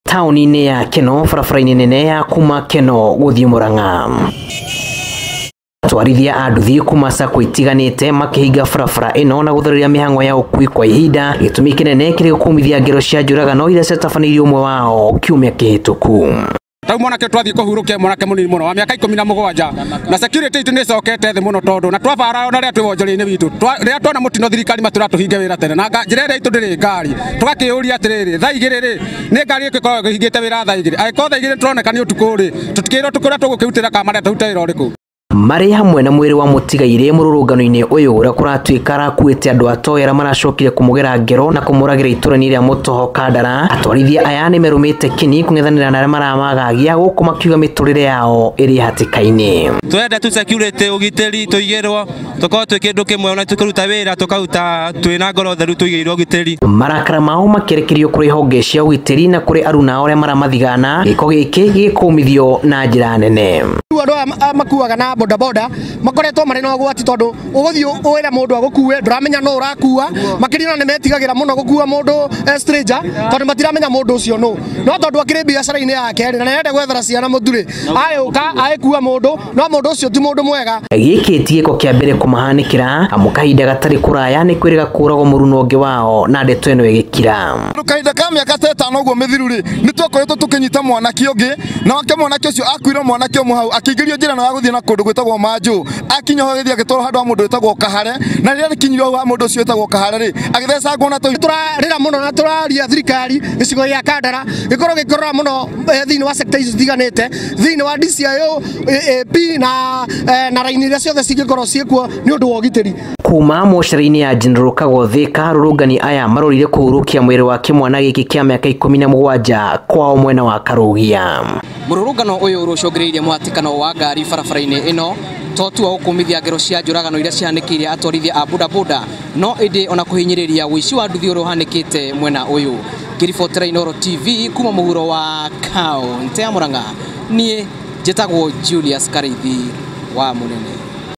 tauni-inĩ ya Keno barabara-inĩ nene ya kuma Keno gũthiĩ Murang'a. Atwarithia a nduthi kuma sako itiganĩte makĩhinga barabara ĩno na gũtharĩria mĩhang'o ya ũkui kwa ihinda, gĩtũmi kĩnene kĩrĩ gũkumithia ngero cia njũragano iria citabanĩirio ũmwe wao kiumia kĩhĩtũku. Tau mwanake twathi kuhurukia mwanake munini muno wa miaka 17 na security itu nicokete thi muno tondu na twabara ona ria twivonjeri-ini witu ria twona mutino thirikari maturatuhinge wira tene na njira ria itu ndiri ngari tugakiuria atiriri thaa igiri ri ni ngari ikikorwo ihingite wira thaa igiri agiko thaa igiri turoneka ni utuku ri tutikirwo tukura tugukirutira kamara tuhutira uriku marĩ hamwe na mwĩrĩ wa mũtigaire mũrũrũngano-inĩ ũyũ ũrĩa kũratuĩka arakuĩte andũ atoera maracokire kũmũgera ngero na kũmũragĩra itũra-inĩ rĩa Mũtoho Kandara. Atwarithia aya nĩ merumĩte kini kũng'ethanĩra na arĩa maramagagia gũkũ makiuga mĩtũrĩre yao ĩrĩ hatĩka-inĩ. Twenda tu security ugitĩri tũigĩrwo tukorwo twĩ kĩndũ kĩmwe ona tũkĩruta wĩra tũkaruta twĩna ngoro theru tũigĩirwo ũgitĩri. Marakara mao makĩrekerio kũrĩ honge cia ũgitĩri na kũrĩ aruna arĩa maramathigana, gĩko gĩkĩ gĩkũmithio na njĩra nene. Andũ makuaga na bodaboda makoretwo marĩ na ũgwati tondu ũgũthiĩ ũwĩra mũndũ agũkue ndũramenya no ũrakua, makĩria nĩ metigagĩra mũno gũkua mũndũ stranger tondu matiramenya mũndũ ũcio no tondu akĩrĩ biacara-inĩ yake na nĩenda gwethera ciana mũthuri ayũka agĩkua mũndũ no mũndũ ũcio ti mũndũ mwega. Gĩkĩ ti gĩko kĩa mbere kũmahanĩkĩra, amu kahinda gatarĩ kũraya nĩ kwĩrĩga kũragwo mũruno ũngĩ wao na ndeto ĩno ĩgĩkira. Kahinda ka mĩaka 5 ũguo mĩthiru rĩ nĩ twakoretwo tũkĩnyita mwanake ũngĩ na wake mwanake ũcio akuire mwanake ũmwe hau akĩingĩrio njĩra na gũthiĩ na kũndũ gwĩtagwo Manjũ, akinya ho gĩthiĩ agĩtwarwo handũ ha mũndũ wĩtagwo Kahare, na rĩrĩa kinyire ho mũndũ ũcio wĩtagwo Kahare rĩ agĩthecangwo na tũrarĩra mũno na tũraria thirikari gĩcigo gĩa Kandara gĩkorwo gĩkorora mũno thĩinĩ wa sector ici citiganĩte, thĩinĩ wa DCIO, AP na raini iria ciothe cingĩkorwo ciĩkuo nĩ ũndũ wa ũgitĩri. Kuma mocarĩ-inĩ ya General Kagothĩka, arũrũngani aya marorire kũhurũkia mwĩrĩ wa kĩmwana gĩkĩ kĩa mĩaka 17 kwao mwena wa Karugia. Mũrũrũngano ũyũ ũrũcũngĩrĩirie mũhatĩkano wa ngari barabara-inĩ ĩno totua gũkũmithia ngero cia njũragano iria cihanĩkĩire atwarithia a bodaboda, no ĩndĩ ona kũhinyĩrĩria ũici wa nduthi ũrĩa ũhanĩkĩte mwena ũyũ. Ngĩribotera Inooro TV kuma mũhuro wa kaunti ya Murang'a, niĩ njĩtagwo Julius Karithi wa Mũnene.